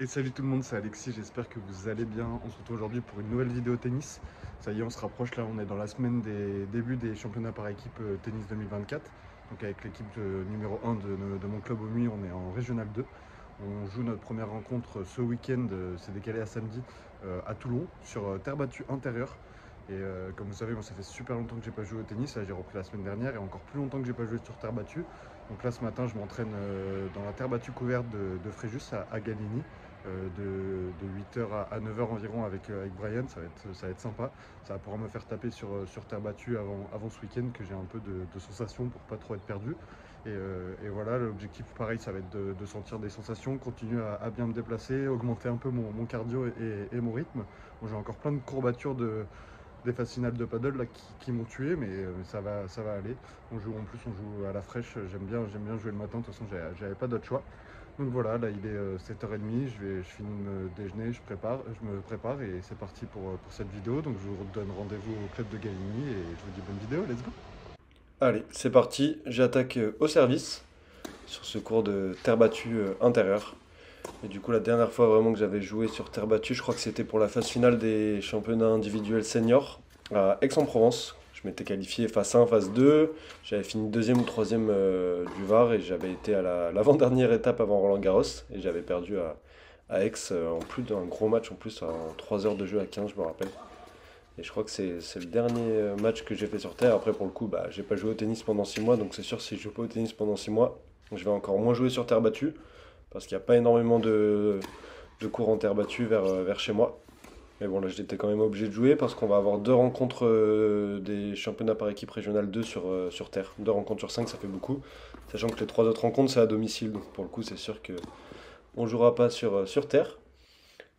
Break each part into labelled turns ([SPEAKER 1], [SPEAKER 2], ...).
[SPEAKER 1] Et salut tout le monde, c'est Alexis, j'espère que vous allez bien. On se retrouve aujourd'hui pour une nouvelle vidéo tennis. Ça y est, on se rapproche là, on est dans la semaine des débuts des championnats par équipe tennis 2024. Donc avec l'équipe numéro 1 de mon club au MUI, on est en Régional 2. On joue notre première rencontre ce week-end, c'est décalé à samedi, à Toulon, sur terre battue intérieure. Et comme vous savez, moi ça fait super longtemps que j'ai pas joué au tennis, là j'ai repris la semaine dernière et encore plus longtemps que j'ai pas joué sur terre battue. Donc là ce matin je m'entraîne dans la terre battue couverte de Fréjus à Galigny de 8h à 9h environ avec Brian. Ça va être sympa. Ça va pouvoir me faire taper sur terre battue avant ce week-end que j'ai un peu de sensations pour pas trop être perdu. Et voilà, l'objectif pareil, ça va être de sentir des sensations, continuer à bien me déplacer, augmenter un peu mon cardio et mon rythme. Bon, j'ai encore plein de courbatures des phases finales de paddle là, qui m'ont tué, mais ça va aller. On joue à la fraîche. J'aime bien jouer le matin. De toute façon, j'avais pas d'autre choix. Donc voilà, là il est 7h30, je finis de me déjeuner, je me prépare et c'est parti pour cette vidéo. Donc je vous donne rendez-vous au club de Galigny et je vous dis bonne vidéo, let's go.
[SPEAKER 2] Allez, c'est parti, j'attaque au service sur ce cours de terre battue intérieure. Et du coup, la dernière fois vraiment que j'avais joué sur terre battue, je crois que c'était pour la phase finale des championnats individuels seniors à Aix-en-Provence. Je m'étais qualifié phase 1, phase 2, j'avais fini deuxième ou troisième du VAR et j'avais été à l'avant-dernière étape avant Roland-Garros et j'avais perdu à Aix en plus d'un gros match, en plus en 3 heures de jeu à 15, je me rappelle. Et je crois que c'est le dernier match que j'ai fait sur Terre. Après, pour le coup, bah, j'ai pas joué au tennis pendant 6 mois, donc c'est sûr, si je joue pas au tennis pendant 6 mois, je vais encore moins jouer sur terre battue, parce qu'il n'y a pas énormément de cours en terre battue vers chez moi. Mais bon, là, j'étais quand même obligé de jouer, parce qu'on va avoir deux rencontres des championnats par équipe régionale 2 sur Terre. Deux rencontres sur 5, ça fait beaucoup. Sachant que les trois autres rencontres, c'est à domicile, donc pour le coup, c'est sûr que on jouera pas sur Terre.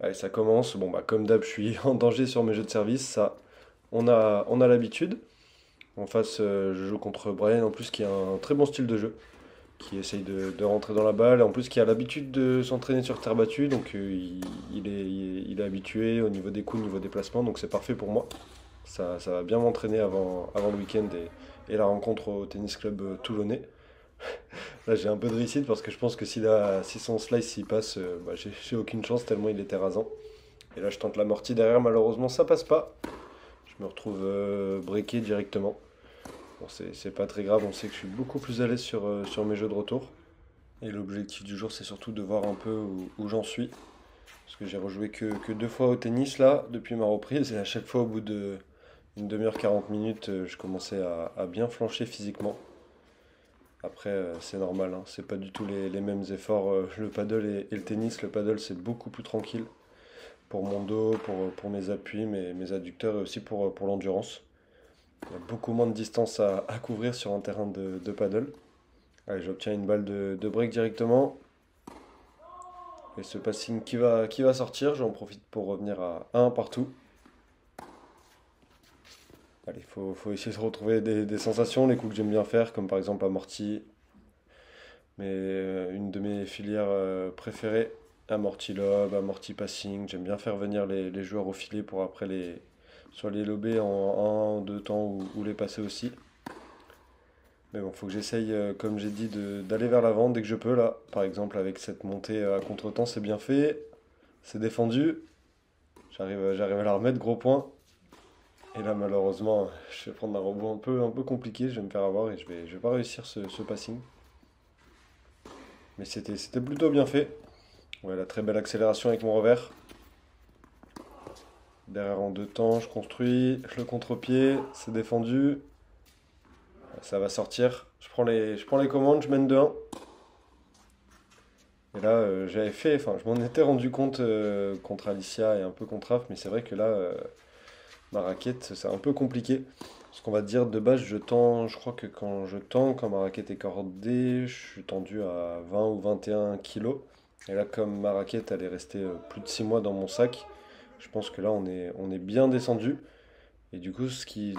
[SPEAKER 2] Allez, ça commence. Bon, bah, comme d'hab, je suis en danger sur mes jeux de service. Ça, on a l'habitude. En face, je joue contre Brian, en plus, qui a un très bon style de jeu, qui essaye de rentrer dans la balle. En plus, qui a l'habitude de s'entraîner sur terre battue. Donc, il est habitué au niveau des coups, au niveau des placements. Donc, c'est parfait pour moi. Ça va bien m'entraîner avant le week-end et la rencontre au tennis club toulonnais. Là, j'ai un peu de réussite parce que je pense que si son slice s'y passe, bah, j'ai aucune chance tellement il était rasant. Et là, je tente l'amorti derrière, malheureusement, ça passe pas. Je me retrouve breaké directement. Bon, c'est pas très grave, on sait que je suis beaucoup plus à l'aise sur mes jeux de retour. Et l'objectif du jour, c'est surtout de voir un peu où j'en suis. Parce que j'ai rejoué que deux fois au tennis là, depuis ma reprise. Et à chaque fois, au bout de une demi-heure, 40 minutes, je commençais à bien flancher physiquement. Après, c'est normal, hein, c'est pas du tout les mêmes efforts. Le paddle et le tennis, le paddle c'est beaucoup plus tranquille pour mon dos, pour mes appuis, mes adducteurs et aussi pour l'endurance. Il y a beaucoup moins de distance à couvrir sur un terrain de paddle. Allez, j'obtiens une balle de break directement. Et ce passing qui va sortir, j'en profite pour revenir à 1 partout. Allez, faut essayer de retrouver des sensations, les coups que j'aime bien faire, comme par exemple amorti, mais une de mes filières préférées, amorti lob, amorti passing. J'aime bien faire venir les joueurs au filet pour après soit les lober en un, deux temps ou les passer aussi. Mais bon, faut que j'essaye, comme j'ai dit, d'aller vers l'avant dès que je peux là. Par exemple, avec cette montée à contre-temps, c'est bien fait. C'est défendu. J'arrive à la remettre, gros point. Et là, malheureusement, je vais prendre un rebond un peu compliqué. Je vais me faire avoir et je vais pas réussir ce passing. Mais c'était plutôt bien fait. Ouais, la très belle accélération avec mon revers. Derrière en deux temps, je construis, je le contre-pied, c'est défendu. Ça va sortir. Je prends les commandes, je mène 2-1. Et là, enfin, je m'en étais rendu compte contre Alicia et un peu contre Raph, mais c'est vrai que là, ma raquette, c'est un peu compliqué. Parce qu'on va dire, de base, je crois que quand je tends, quand ma raquette est cordée, je suis tendu à 20 ou 21 kilos. Et là, comme ma raquette, elle est restée plus de 6 mois dans mon sac, je pense que là, on est bien descendu. Et du coup,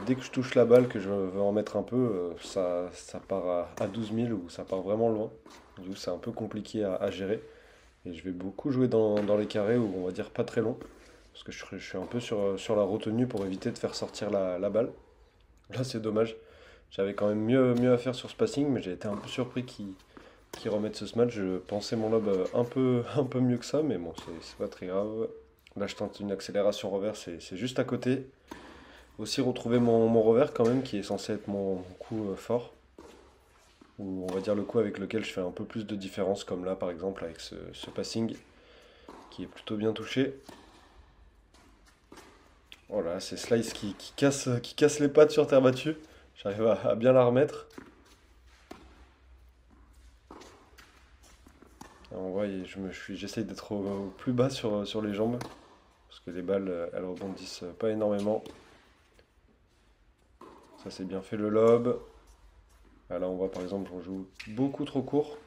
[SPEAKER 2] dès que je touche la balle, que je veux en mettre un peu, ça part à 12 000 ou ça part vraiment loin. Du coup, c'est un peu compliqué à gérer. Et je vais beaucoup jouer dans les carrés où on va dire pas très long. Parce que je suis un peu sur la retenue pour éviter de faire sortir la balle. Là, c'est dommage. J'avais quand même mieux à faire sur ce passing, mais j'ai été un peu surpris qui remettent ce smash. Je pensais mon lob un peu mieux que ça, mais bon, c'est pas très grave. Là, je tente une accélération revers, c'est juste à côté. Aussi retrouver mon revers quand même, qui est censé être mon coup fort. Ou on va dire le coup avec lequel je fais un peu plus de différence, comme là par exemple avec ce passing, qui est plutôt bien touché. Voilà, c'est Slice qui casse les pattes sur terre battue. J'arrive à bien la remettre. On voit, j'essaye d'être au plus bas sur les jambes. Parce que les balles, elles rebondissent pas énormément. Ça c'est bien fait le lob. Là on voit par exemple on joue beaucoup trop court.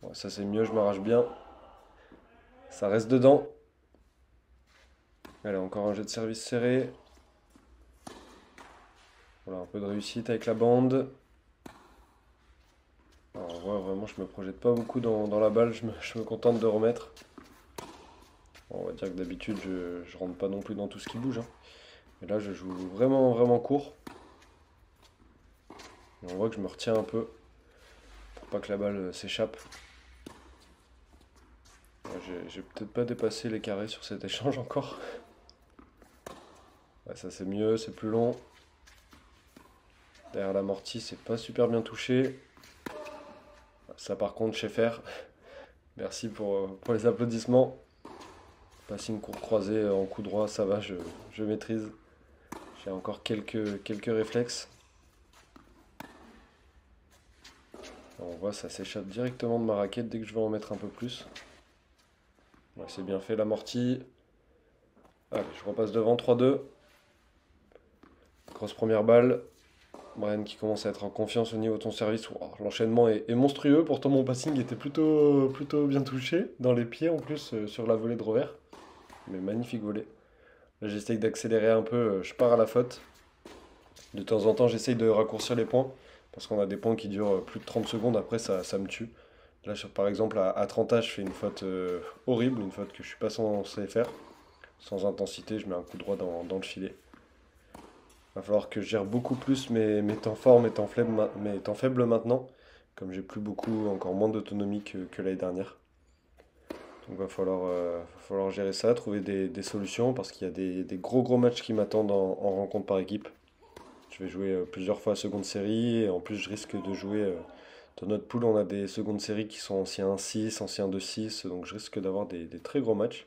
[SPEAKER 2] Bon, ça c'est mieux, je m'arrache bien. Ça reste dedans. Allez, encore un jet de service serré. Voilà, un peu de réussite avec la bande. Alors, on voit vraiment, je me projette pas beaucoup dans la balle, je me contente de remettre. Bon, on va dire que d'habitude, je rentre pas non plus dans tout ce qui bouge, hein. Mais là, je joue vraiment, vraiment court. Et on voit que je me retiens un peu pour pas que la balle s'échappe. J'ai peut-être pas dépassé les carrés sur cet échange encore. Ouais, ça c'est mieux, c'est plus long. Derrière l'amorti, c'est pas super bien touché. Ça par contre, je sais faire. Merci pour les applaudissements. Passing court croisé en coup droit, ça va, je maîtrise. J'ai encore quelques réflexes. On voit, ça s'échappe directement de ma raquette dès que je vais en mettre un peu plus. Ouais, c'est bien fait l'amorti. Allez, je repasse devant, 3-2. Grosse première balle. Brian qui commence à être en confiance au niveau de son service. Wow, l'enchaînement est monstrueux. Pourtant, mon passing était plutôt bien touché. Dans les pieds en plus, sur la volée de revers. Mais magnifique volée. Là, j'essaye d'accélérer un peu. Je pars à la faute. De temps en temps, j'essaye de raccourcir les points. Parce qu'on a des points qui durent plus de 30 secondes. Après, ça me tue. Là, par exemple, à 30 A, je fais une faute horrible. Une faute que je suis pas censé faire. Sans intensité, je mets un coup droit dans le filet. Va falloir que je gère beaucoup plus mes temps forts, mes temps faibles maintenant, comme j'ai plus beaucoup, encore moins d'autonomie que l'année dernière. Donc va falloir gérer ça, trouver des solutions, parce qu'il y a des gros matchs qui m'attendent en rencontre par équipe. Je vais jouer plusieurs fois à seconde série, et en plus je risque de jouer, dans notre pool on a des secondes séries qui sont anciens 1-6, anciens 2-6, donc je risque d'avoir des très gros matchs.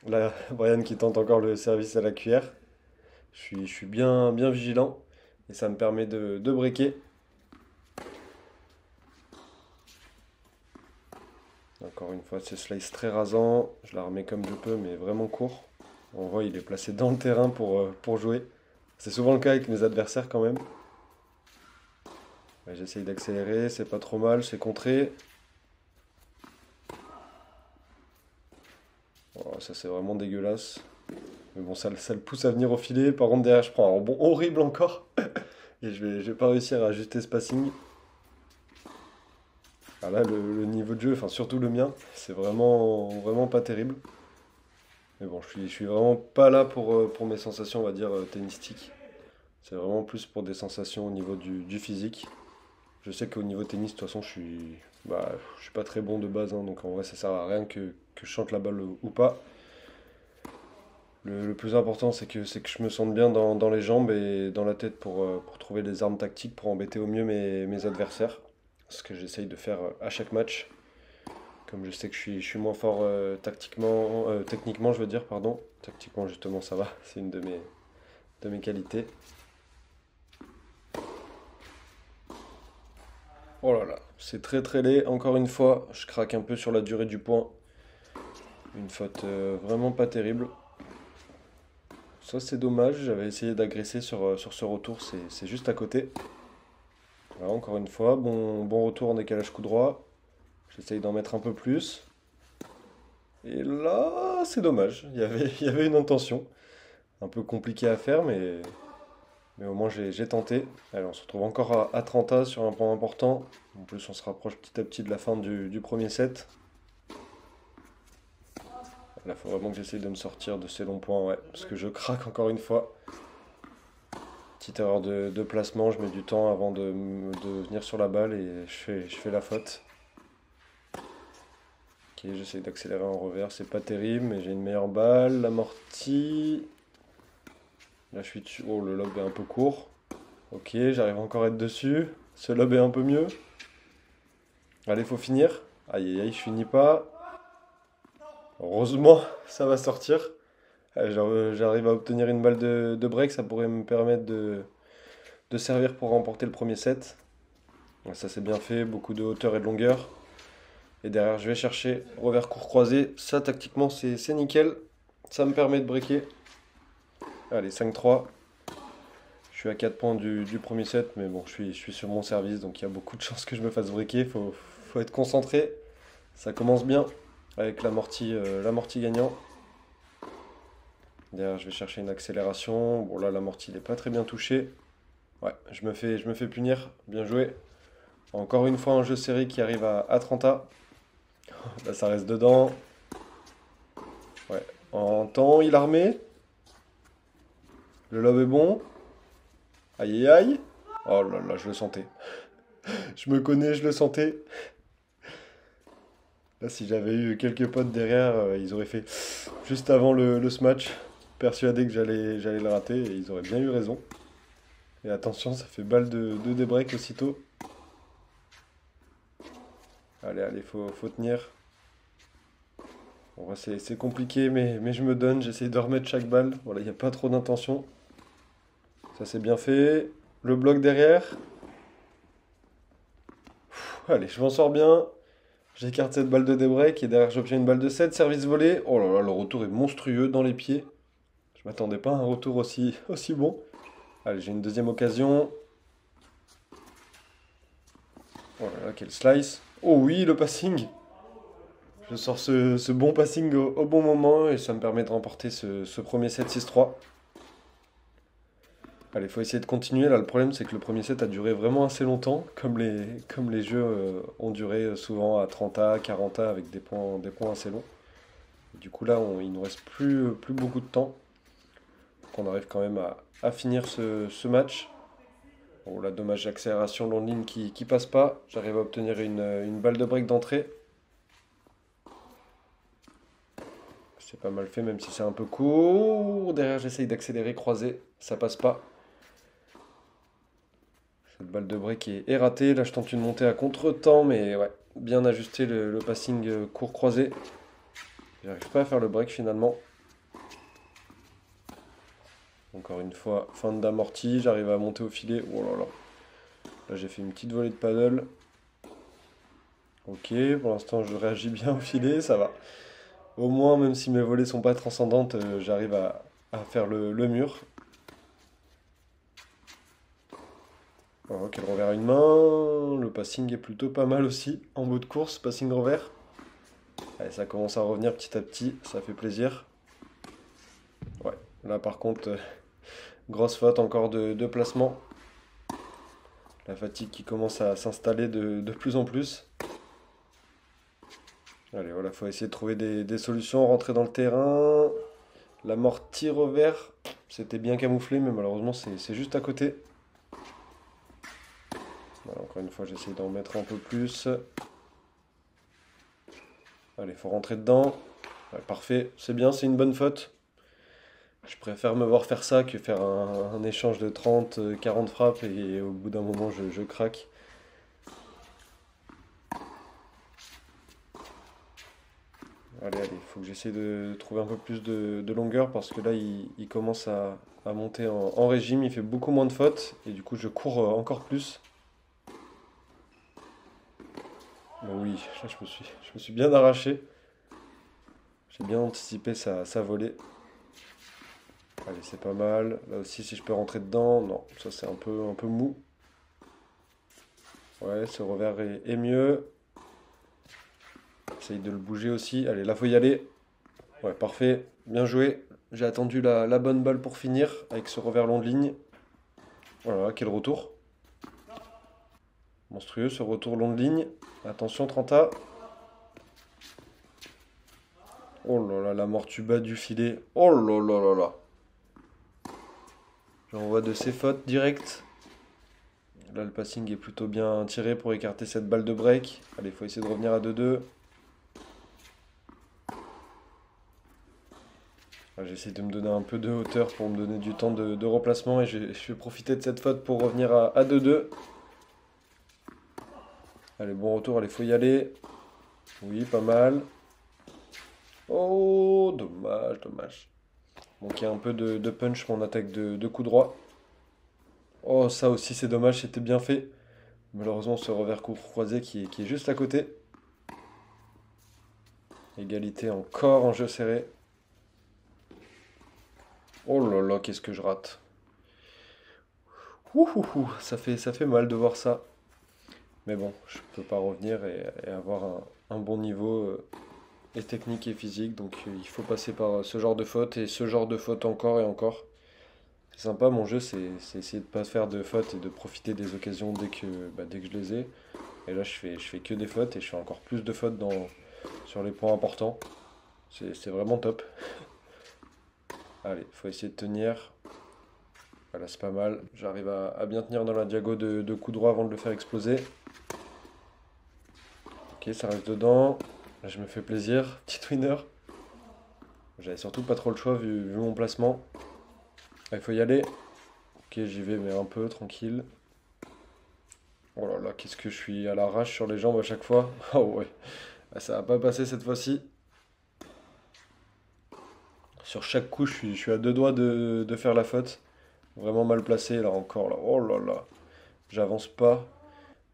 [SPEAKER 2] Là, Brian qui tente encore le service à la cuillère. Je suis bien vigilant et ça me permet de breaker. Encore une fois, ce slice très rasant. Je la remets comme je peux, mais vraiment court. On voit, il est placé dans le terrain pour jouer. C'est souvent le cas avec mes adversaires quand même. Ouais, j'essaye d'accélérer, c'est pas trop mal, c'est contré. Oh, ça c'est vraiment dégueulasse. Mais bon, ça le pousse à venir au filet. Par contre, derrière, je prends un rebond horrible encore. Et je vais pas réussir à ajuster ce passing. Ah là, le niveau de jeu, enfin surtout le mien, c'est vraiment pas terrible. Mais bon, je suis vraiment pas là pour mes sensations, on va dire, tennistiques. C'est vraiment plus pour des sensations au niveau du physique. Je sais qu'au niveau tennis, de toute façon, je suis pas très bon de base, hein, donc en vrai, ça sert à rien que je chante la balle ou pas. Le plus important, c'est que je me sente bien dans les jambes et dans la tête pour trouver des armes tactiques pour embêter au mieux mes adversaires. Ce que j'essaye de faire à chaque match. Comme je sais que je suis moins fort techniquement, je veux dire, pardon. Tactiquement, justement, ça va. C'est une de mes qualités. Oh là là, c'est très laid. Encore une fois, je craque un peu sur la durée du point. Une faute vraiment pas terrible. Ça c'est dommage, j'avais essayé d'agresser sur ce retour, c'est juste à côté. Voilà, encore une fois, bon retour en décalage coup droit. J'essaye d'en mettre un peu plus. Et là, c'est dommage, il y avait une intention. Un peu compliqué à faire, mais au moins j'ai tenté. Allez, on se retrouve encore à 30 A sur un point important. En plus, on se rapproche petit à petit de la fin du premier set. Là, il faut vraiment que j'essaye de me sortir de ces longs points, ouais, parce que je craque encore une fois. Petite erreur de placement, je mets du temps avant de venir sur la balle et je fais la faute. Ok, j'essaie d'accélérer en revers, c'est pas terrible, mais j'ai une meilleure balle. L'amorti. Là, je suis dessus. Oh, le lob est un peu court. Ok, j'arrive encore à être dessus. Ce lob est un peu mieux. Allez, faut finir. Aïe, aïe, aïe, je finis pas. Heureusement, ça va sortir. Allez, j'arrive à obtenir une balle de break, ça pourrait me permettre de servir pour remporter le premier set. Ouais, ça c'est bien fait, beaucoup de hauteur et de longueur. Et derrière, je vais chercher revers court croisé. Ça, tactiquement, c'est nickel. Ça me permet de breaker. Allez, 5-3. Je suis à 4 points du premier set, mais bon, je suis sur mon service, donc il y a beaucoup de chances que je me fasse breaker. Faut être concentré. Ça commence bien avec l'amorti gagnant. Derrière, je vais chercher une accélération. Bon, là, l'amorti n'est pas très bien touché. Ouais, je me fais punir. Bien joué. Encore une fois, un jeu serré qui arrive à 30A. Là, ça reste dedans. Ouais. En temps, il a remet. Le lob est bon. Aïe aïe aïe. Oh là là, je le sentais. Je me connais, je le sentais. Là, si j'avais eu quelques potes derrière, ils auraient fait juste avant le smash. Persuadé que j'allais le rater et ils auraient bien eu raison. Et attention, ça fait balle de débreak aussitôt. Allez, allez, faut tenir. Bon, c'est compliqué, mais je me donne, j'essaye de remettre chaque balle. Voilà, il n'y a pas trop d'intention. Ça c'est bien fait. Le bloc derrière. Allez, je m'en sors bien. J'écarte cette balle de débreak et derrière j'obtiens une balle de 7. Service volé. Oh là là, le retour est monstrueux dans les pieds. Je m'attendais pas à un retour aussi bon. Allez, j'ai une deuxième occasion. Oh là là, quel slice. Oh oui, le passing. Je sors ce bon passing au bon moment et ça me permet de remporter ce premier set 6-3. Allez, faut essayer de continuer. Là, le problème, c'est que le premier set a duré vraiment assez longtemps, comme les jeux ont duré souvent à 30A, 40A avec des points assez longs. Et du coup, là, il nous reste plus beaucoup de temps. Donc, on arrive quand même à finir ce match. Bon, là, dommage, accélération long ligne qui passe pas. J'arrive à obtenir une balle de break d'entrée. C'est pas mal fait, même si c'est un peu court. Derrière, j'essaye d'accélérer, croiser. Ça passe pas. Cette balle de break est ratée. Là, je tente une montée à contre-temps, mais ouais, bien ajusté le passing court croisé. J'arrive pas à faire le break finalement. Encore une fois, fin d'amorti. J'arrive à monter au filet. Oh là là. Là, j'ai fait une petite volée de paddle. Ok, pour l'instant, je réagis bien au filet, ça va. Au moins, même si mes volées sont pas transcendantes, j'arrive à faire le mur. Oh, quel revers à une main. Le passing est plutôt pas mal aussi. En bout de course, passing revers. Allez, ça commence à revenir petit à petit. Ça fait plaisir. Ouais, là par contre, grosse faute encore de placement. La fatigue qui commence à s'installer de plus en plus. Allez, voilà, faut essayer de trouver des solutions. Rentrer dans le terrain. L'amorti revers. C'était bien camouflé, mais malheureusement, c'est juste à côté. Voilà, encore une fois, j'essaie d'en mettre un peu plus. Allez, faut rentrer dedans. Ouais, parfait, c'est bien, c'est une bonne faute. Je préfère me voir faire ça que faire un échange de 30, 40 frappes et au bout d'un moment, je craque. Allez, allez, il faut que j'essaie de trouver un peu plus de longueur parce que là, il commence à monter en régime. Il fait beaucoup moins de fautes et du coup, je cours encore plus. Bon, oui, là, je me suis bien arraché. J'ai bien anticipé sa volée. Allez, c'est pas mal. Là aussi, si je peux rentrer dedans. Non, ça c'est un peu mou. Ouais, ce revers est mieux. Essaye de le bouger aussi. Allez, là, faut y aller. Ouais, parfait. Bien joué. J'ai attendu la bonne balle pour finir avec ce revers long de ligne. Voilà, quel retour. Monstrueux, ce retour long de ligne. Attention, 30A. Oh là là, la mortuba du filet. Oh là là là là. J'envoie de ses fautes directes. Là, le passing est plutôt bien tiré pour écarter cette balle de break. Allez, il faut essayer de revenir à 2-2. J'essaie de me donner un peu de hauteur pour me donner du temps de replacement. Et je vais profiter de cette faute pour revenir à 2-2. Allez, bon retour, allez, faut y aller. Oui, pas mal. Oh, dommage, dommage. Manquait un peu de punch mon attaque de coup droit. Oh, ça aussi, c'est dommage, c'était bien fait. Malheureusement, ce revers croisé qui est juste à côté. Égalité encore en jeu serré. Oh là là, qu'est-ce que je rate. Ouh, ouh, ouh, ça fait mal de voir ça. Mais bon, je peux pas revenir et avoir un bon niveau et technique et physique. Donc il faut passer par ce genre de faute et ce genre de faute encore et encore. C'est sympa, mon jeu, c'est essayer de pas faire de fautes et de profiter des occasions dès que je les ai. Et là, je fais que des fautes et je fais encore plus de fautes sur les points importants. C'est vraiment top. Allez, faut essayer de tenir. Voilà, c'est pas mal. J'arrive à bien tenir dans la diago de coup droit avant de le faire exploser. Ok, ça reste dedans. Là, je me fais plaisir. Petit winner. J'avais surtout pas trop le choix vu mon placement. Il faut y aller. Ok, j'y vais, mais un peu, tranquille. Oh là là, qu'est-ce que je suis à l'arrache sur les jambes à chaque fois. Oh ouais, ah, ça va pas passer cette fois-ci. Sur chaque coup, je suis à deux doigts de faire la faute. Vraiment mal placé, là encore. Là. Oh là là, j'avance pas.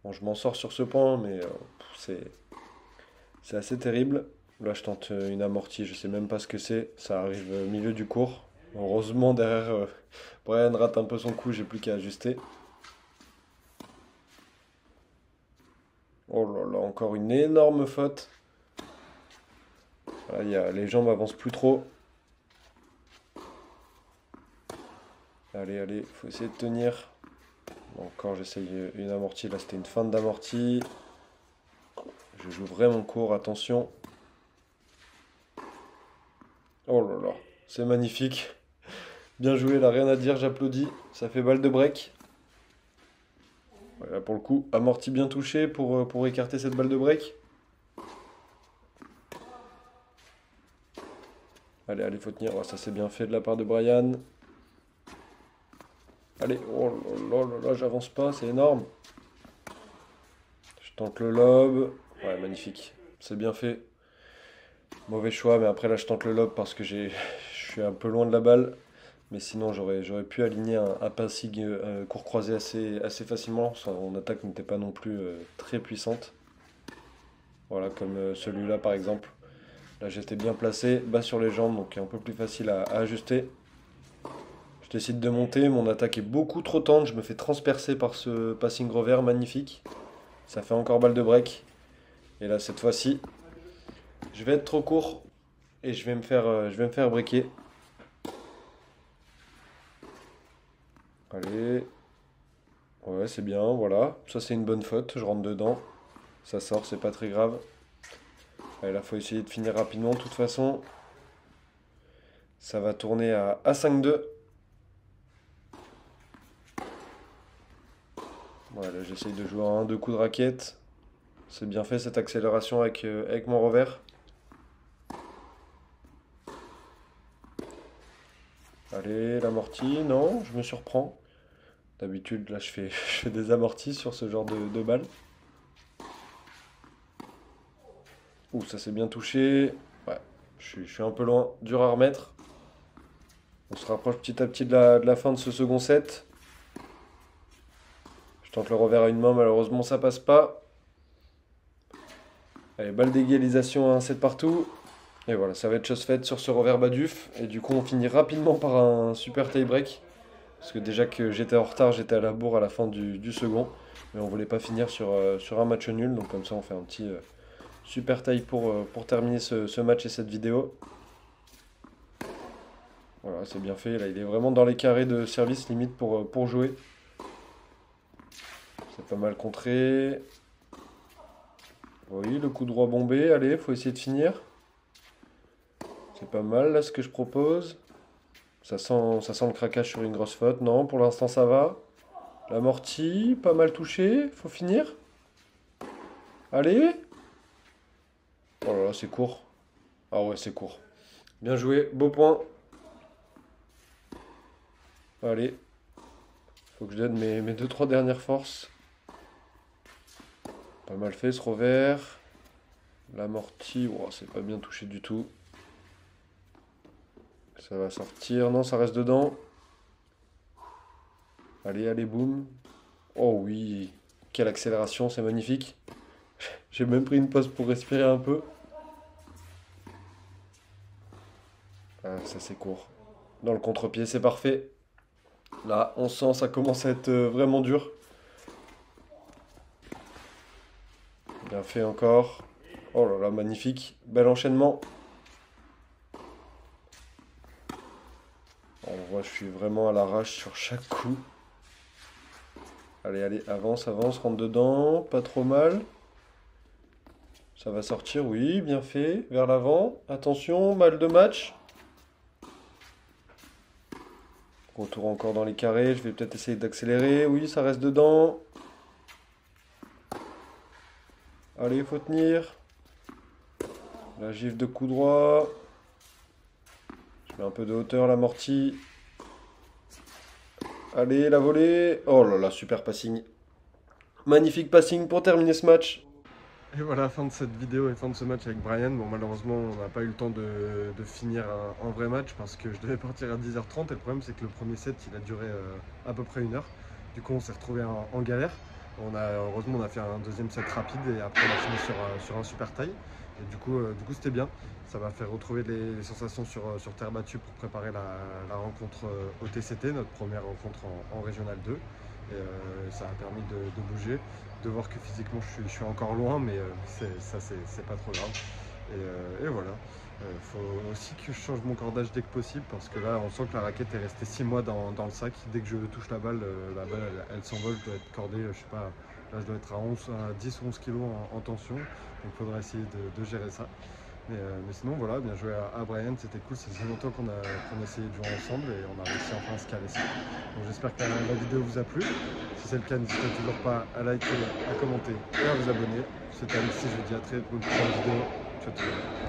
[SPEAKER 2] Bon, je m'en sors sur ce point, mais c'est assez terrible. Là, je tente une amortie, je sais même pas ce que c'est. Ça arrive au milieu du cours. Heureusement, derrière, Brian rate un peu son coup, j'ai plus qu'à ajuster. Oh là là, encore une énorme faute. Là, les jambes avancent plus trop. Allez, allez, faut essayer de tenir. Bon, encore, j'essaye une amortie. Là, c'était une feinte d'amortie. Je joue vraiment court, attention. Oh là là, c'est magnifique. Bien joué, là, rien à dire, j'applaudis. Ça fait balle de break. Voilà, pour le coup, amorti bien touché pour écarter cette balle de break. Allez, allez, faut tenir. Oh, ça c'est bien fait de la part de Brian. Allez, oh là là là là, j'avance pas, c'est énorme. Je tente le lob. Ouais, magnifique. C'est bien fait. Mauvais choix, mais après là, je tente le lob parce que je suis un peu loin de la balle. Mais sinon, j'aurais pu aligner un passing court croisé assez facilement. Son attaque n'était pas non plus très puissante. Voilà, comme celui-là par exemple. Là, j'étais bien placé, bas sur les jambes, donc un peu plus facile à ajuster. Je décide de monter, mon attaque est beaucoup trop tendre, je me fais transpercer par ce passing revers magnifique. Ça fait encore balle de break. Et là, cette fois-ci, je vais être trop court et je vais me faire breaker. Allez. Ouais, c'est bien, voilà. Ça, c'est une bonne faute, je rentre dedans. Ça sort, c'est pas très grave. Allez, là, faut essayer de finir rapidement, de toute façon. Ça va tourner à 5-2. Voilà, j'essaye de jouer un, deux coups de raquette. C'est bien fait cette accélération avec mon revers. Allez, l'amorti, non, je me surprends. D'habitude, là, je fais des amortis sur ce genre de balle. Ouh, ça s'est bien touché. Ouais, je suis un peu loin, dur à remettre. On se rapproche petit à petit de la fin de ce second set. Je tente le revers à une main, malheureusement ça passe pas. Allez, balle d'égalisation à un set partout. Et voilà, ça va être chose faite sur ce revers Baduf. Et du coup, on finit rapidement par un super tie-break. Parce que déjà que j'étais en retard, j'étais à la bourre à la fin du second. Mais on voulait pas finir sur un match nul. Donc comme ça, on fait un petit super tie pour terminer ce match et cette vidéo. Voilà, c'est bien fait. Là, il est vraiment dans les carrés de service limite pour jouer. C'est pas mal contré. Oui, le coup droit bombé. Allez, faut essayer de finir. C'est pas mal là ce que je propose. Ça sent le craquage sur une grosse faute. Non, pour l'instant ça va. L'amorti, pas mal touché. Faut finir. Allez. Oh là là, c'est court. Ah ouais, c'est court. Bien joué, beau point. Allez. Faut que je donne mes 2-3 dernières forces. Pas mal fait ce revers. L'amorti, oh, c'est pas bien touché du tout. Ça va sortir. Non, ça reste dedans. Allez, allez, boum. Oh oui, quelle accélération, c'est magnifique. J'ai même pris une pause pour respirer un peu. Ah, ça c'est court. Dans le contre-pied, c'est parfait. Là, on sent ça commence à être vraiment dur. Bien fait encore. Oh là là, magnifique. Bel enchaînement. On voit, je suis vraiment à l'arrache sur chaque coup. Allez, allez, avance, avance, rentre dedans. Pas trop mal. Ça va sortir, oui, bien fait. Vers l'avant. Attention, mal de match. Retour encore dans les carrés. Je vais peut-être essayer d'accélérer. Oui, ça reste dedans. Allez, il faut tenir. La gifle de coup droit. Je mets un peu de hauteur, l'amorti. Allez, la volée. Oh là là, super passing. Magnifique passing pour terminer ce match.
[SPEAKER 1] Et voilà, fin de cette vidéo et fin de ce match avec Brian. Bon, malheureusement, on n'a pas eu le temps de finir un vrai match parce que je devais partir à 10h30. Et le problème, c'est que le premier set, il a duré à peu près 1 heure. Du coup, on s'est retrouvé en galère. Heureusement, on a fait un deuxième set rapide et après, on a fini sur un super tie. Et du coup, c'était bien. Ça m'a fait retrouver les sensations sur terre battue pour préparer la rencontre au TCT, notre première rencontre en Régional 2. Et ça a permis de bouger, de voir que physiquement je suis encore loin, mais c'est pas trop grave. Et voilà. Faut aussi que je change mon cordage dès que possible parce que là on sent que la raquette est restée 6 mois dans le sac. Dès que je touche la balle elle s'envole, je dois être cordé, je sais pas, là je dois être à 10 ou 11 kg en tension. Donc il faudra essayer de gérer ça. Mais sinon voilà, bien joué à Brian, c'était cool, ça faisait longtemps qu'on a essayé de jouer ensemble et on a réussi enfin à se caler ça. Donc j'espère que la vidéo vous a plu. Si c'est le cas, n'hésitez toujours pas à liker, à commenter et à vous abonner. C'était Alexis, je vous dis à très vite pour une prochaine vidéo. Ciao, ciao.